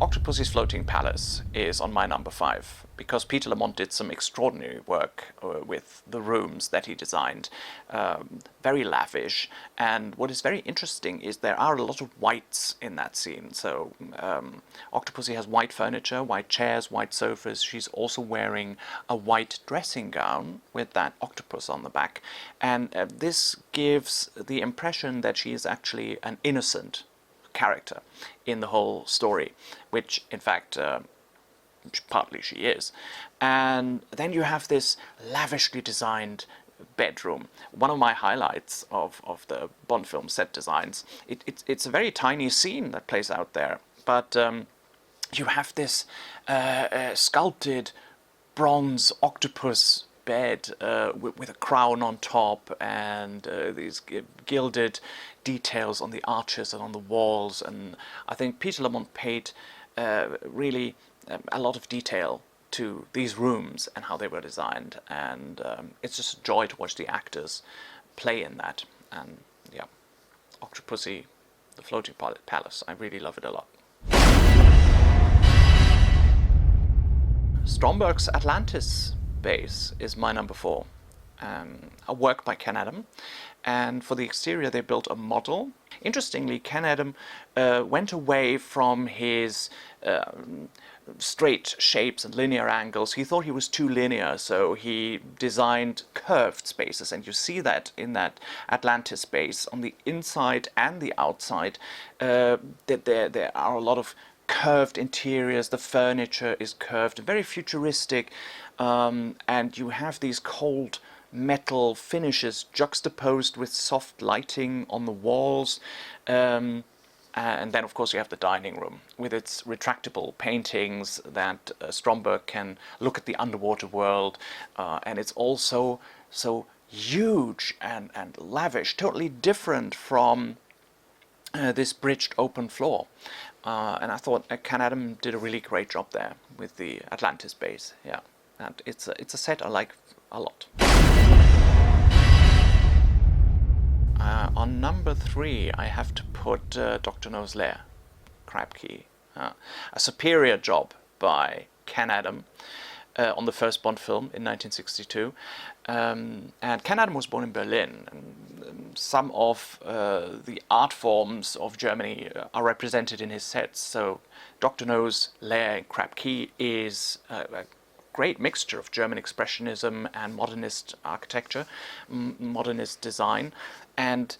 Octopussy's Floating Palace is on my number 5 because Peter Lamont did some extraordinary work with the rooms that he designed. Very lavish, and what is very interesting is there are a lot of whites in that scene. So Octopussy has white furniture, white chairs, white sofas. She's also wearing a white dressing gown with that octopus on the back, and this gives the impression that she is actually an innocent character in the whole story, which in fact partly she is. And then you have this lavishly designed bedroom. One of my highlights of the Bond film set designs, it's a very tiny scene that plays out there, but you have this sculpted bronze octopus bed with a crown on top, and these gilded details on the arches and on the walls. And I think Peter Lamont paid really a lot of detail to these rooms and how they were designed, and it's just a joy to watch the actors play in that. And yeah, Octopussy, the Floating Palace, I really love it a lot. Stromberg's Atlantis Base is my number 4. A work by Ken Adam, and for the exterior they built a model. Interestingly, Ken Adam went away from his straight shapes and linear angles. He thought he was too linear, so he designed curved spaces, and you see that in that Atlantis base on the inside and the outside, that there are a lot of curved interiors. The furniture is curved, very futuristic, and you have these cold metal finishes juxtaposed with soft lighting on the walls. And then, of course, you have the dining room with its retractable paintings that Stromberg can look at the underwater world, and it's also so huge and lavish, totally different from this bridged open floor. And I thought Ken Adam did a really great job there with the Atlantis base. Yeah, and it's a set I like a lot. On number 3, I have to put Dr. No's Lair, Crab Key. A superior job by Ken Adam on the first Bond film in 1962. And Ken Adam was born in Berlin, and some of the art forms of Germany are represented in his sets. So Dr. No's Lair in Crab Key is a great mixture of German expressionism and modernist architecture, modernist design, and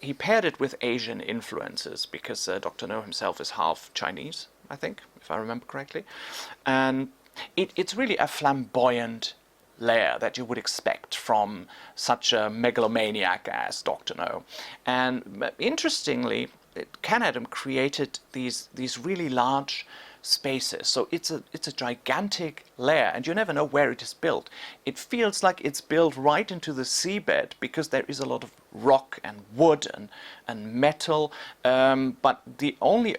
he paired it with Asian influences because Dr. No himself is half Chinese, I think, if I remember correctly. And it's really a flamboyant lair that you would expect from such a megalomaniac as Dr. No. And interestingly, Ken Adam created these really large spaces. So it's a gigantic lair, and you never know where it is built. It feels like it's built right into the seabed because there is a lot of rock and wood and metal, but the only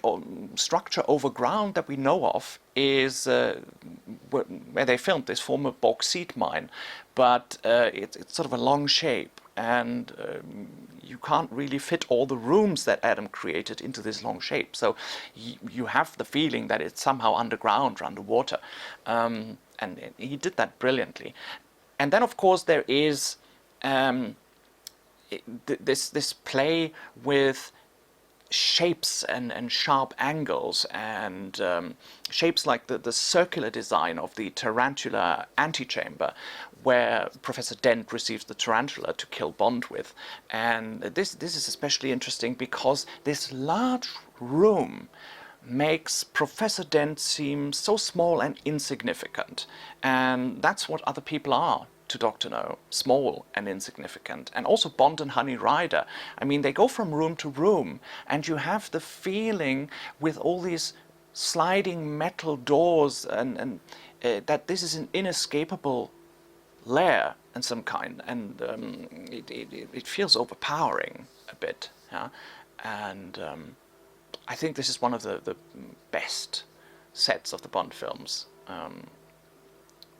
structure overground that we know of is where they filmed this former bauxite mine, but it's sort of a long shape, and you can't really fit all the rooms that Adam created into this long shape. So you have the feeling that it's somehow underground or underwater. And he did that brilliantly. And then, of course, there is this play with shapes and sharp angles, and shapes like the circular design of the tarantula antechamber, where Professor Dent receives the tarantula to kill Bond with. And this is especially interesting because this large room makes Professor Dent seem so small and insignificant, and that's what other people are to Dr. No, small and insignificant. And also Bond and Honey Ryder, I mean, they go from room to room, and you have the feeling with all these sliding metal doors and that this is an inescapable lair in some kind, and it feels overpowering a bit. Yeah? And I think this is one of the best sets of the Bond films.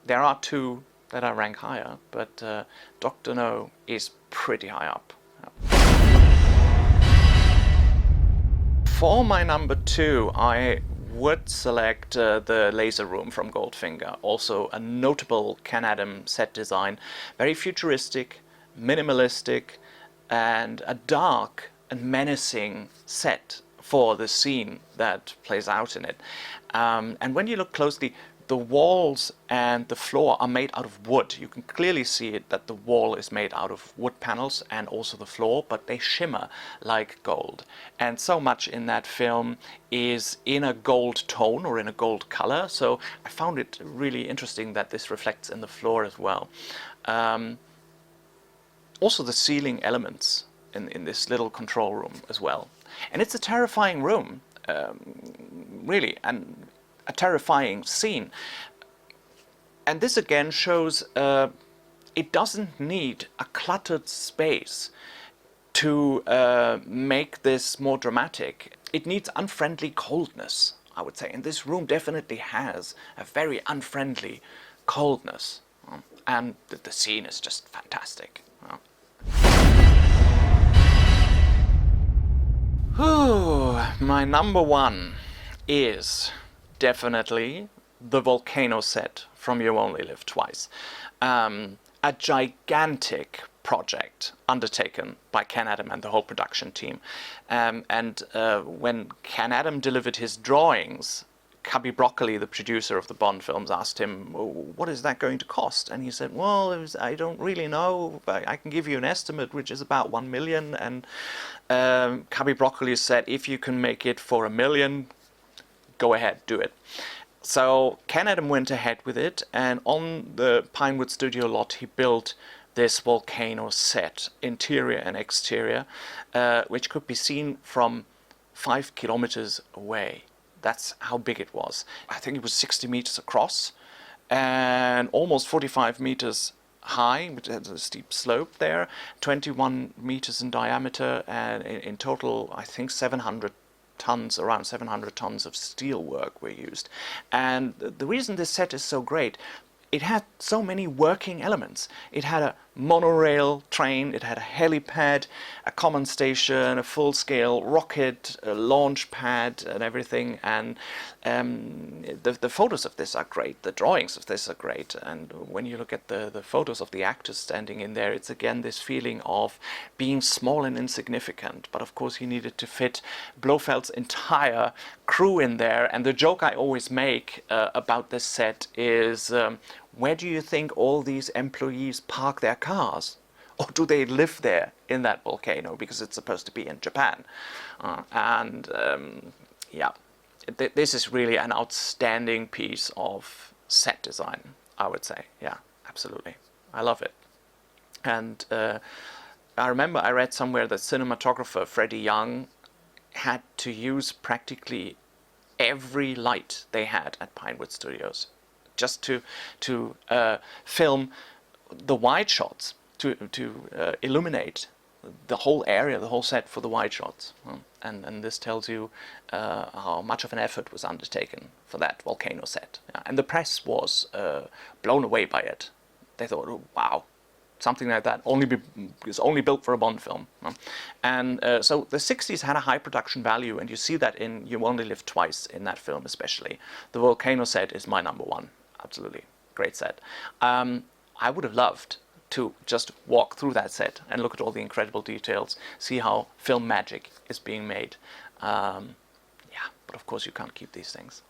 There are two that I rank higher, but Dr. No is pretty high up. Yeah. For my number 2, I would select the laser room from Goldfinger. Also a notable Can-Am set design, very futuristic, minimalistic, and a dark and menacing set for the scene that plays out in it. And when you look closely, the walls and the floor are made out of wood. You can clearly see it, that the wall is made out of wood panels and also the floor, but they shimmer like gold. And so much in that film is in a gold tone or in a gold color. So I found it really interesting that this reflects in the floor as well. Also the ceiling elements in this little control room as well. And it's a terrifying room, really, and a terrifying scene. And this again shows it doesn't need a cluttered space to make this more dramatic. It needs unfriendly coldness, I would say. And this room definitely has a very unfriendly coldness. And the scene is just fantastic. My number one is definitely the Volcano set from You Only Live Twice. A gigantic project undertaken by Can-Am and the whole production team. When Can-Am delivered his drawings, Cubby Broccoli, the producer of the Bond films, asked him, what is that going to cost? And he said, well, I don't really know, but I can give you an estimate, which is about 1 million. And Cubby Broccoli said, if you can make it for 1 million, go ahead, do it. So Can-Am went ahead with it, and on the Pinewood Studio lot, he built this Volcano set, interior and exterior, which could be seen from 5 kilometers away. That's how big it was. I think it was 60 meters across and almost 45 meters high, which has a steep slope there, 21 meters in diameter, and in total, I think around 700 tons of steel work were used. And the reason this set is so great, it had so many working elements. It had a monorail train, it had a helipad, a common station, a full-scale rocket, a launch pad and everything. And the photos of this are great, the drawings of this are great. And when you look at the photos of the actors standing in there, it's again this feeling of being small and insignificant. But of course he needed to fit Blofeld's entire crew in there. And the joke I always make about this set is, where do you think all these employees park their cars? Or do they live there in that volcano because it's supposed to be in Japan? Yeah, this is really an outstanding piece of set design, I would say. Yeah, absolutely. I love it. And I remember I read somewhere that cinematographer Freddie Young had to use practically every light they had at Pinewood Studios just to film the wide shots, to illuminate the whole area, the whole set for the wide shots. And this tells you how much of an effort was undertaken for that Volcano set. And the press was blown away by it. They thought, oh, wow, something like that is only built for a Bond film. And so the 60s had a high production value, and you see that in You Only Live Twice, in that film especially. The Volcano set is my number one. Absolutely. Great set. I would have loved to just walk through that set and look at all the incredible details, see how film magic is being made. Yeah, but of course you can't keep these things.